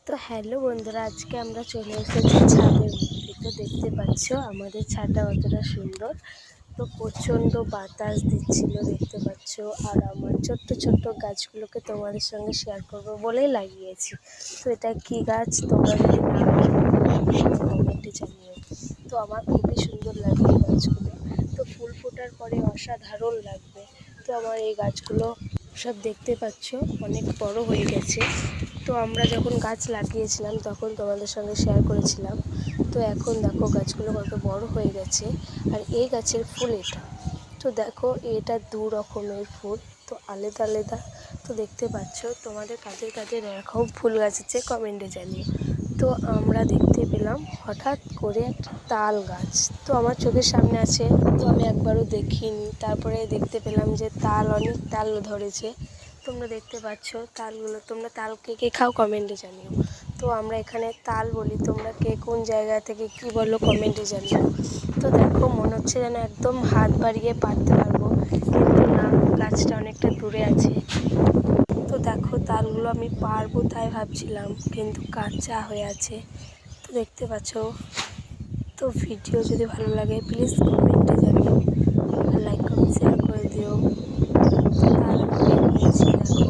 তো হ্যালো বন্ধুরা, আজকে আমরা চলে এসেছি ছাদের মধ্যে। তো দেখতে পাচ্ছ আমাদের ছাদটা কতটা সুন্দর। তো প্রচণ্ড বাতাস দিচ্ছিল দেখতে পাচ্ছ। আর আমার ছোট্ট ছোট্ট গাছগুলোকে তোমাদের সঙ্গে শেয়ার করবো বলেই লাগিয়েছি। তো এটা কি গাছ তোমরা যদি না কমেন্টে জানিও। তো আমার খুবই সুন্দর লাগে এই গাছগুলো। তো ফুল ফোটার পরে অসাধারণ লাগবে। তো আমার এই গাছগুলো সব দেখতে পাচ্ছ অনেক বড় হয়ে গেছে। তো আমরা যখন গাছ লাগিয়েছিলাম তখন তোমাদের সঙ্গে শেয়ার করেছিলাম। তো এখন দেখো গাছগুলো কত বড় হয়ে গেছে। আর এই গাছের ফুল এটা। তো দেখো এটা দু রকমের ফুল, তো আলাদা আলাদা। তো দেখতে পাচ্ছ, তোমাদের কাদের কাদের এরকম ফুল গাছ আছে কমেন্টে জানিও। তো আমরা দেখতে পেলাম হঠাৎ করে একটা তাল গাছ। তো আমার চোখের সামনে আছে, তো আমি একবারও দেখিনি। তারপরে দেখতে পেলাম যে অনেক তাল ধরেছে। তোমরা দেখতে পাচ্ছ তালগুলো। তোমরা তাল কে কে খাও কমেন্টে জানিও। তো আমরা এখানে তাল বলি, তোমরা কে কোন জায়গা থেকে কী বলো কমেন্টে জানিও। তো দেখো মনে হচ্ছে যেন একদম হাত বাড়িয়ে পারতে পারবো, কিন্তু না, গাছটা অনেকটা দূরে আছে। তো দেখো তালগুলো আমি পারবো তাই ভাবছিলাম, কিন্তু কাঁচা হয়ে আছে। তো দেখতে পাচ্ছ। তো ভিডিও যদি ভালো লাগে প্লিজ কমেন্টে জানিও, লাইক কমেন্ট শেয়ার করে দিও। তাল আমি পেয়েছি দেখো।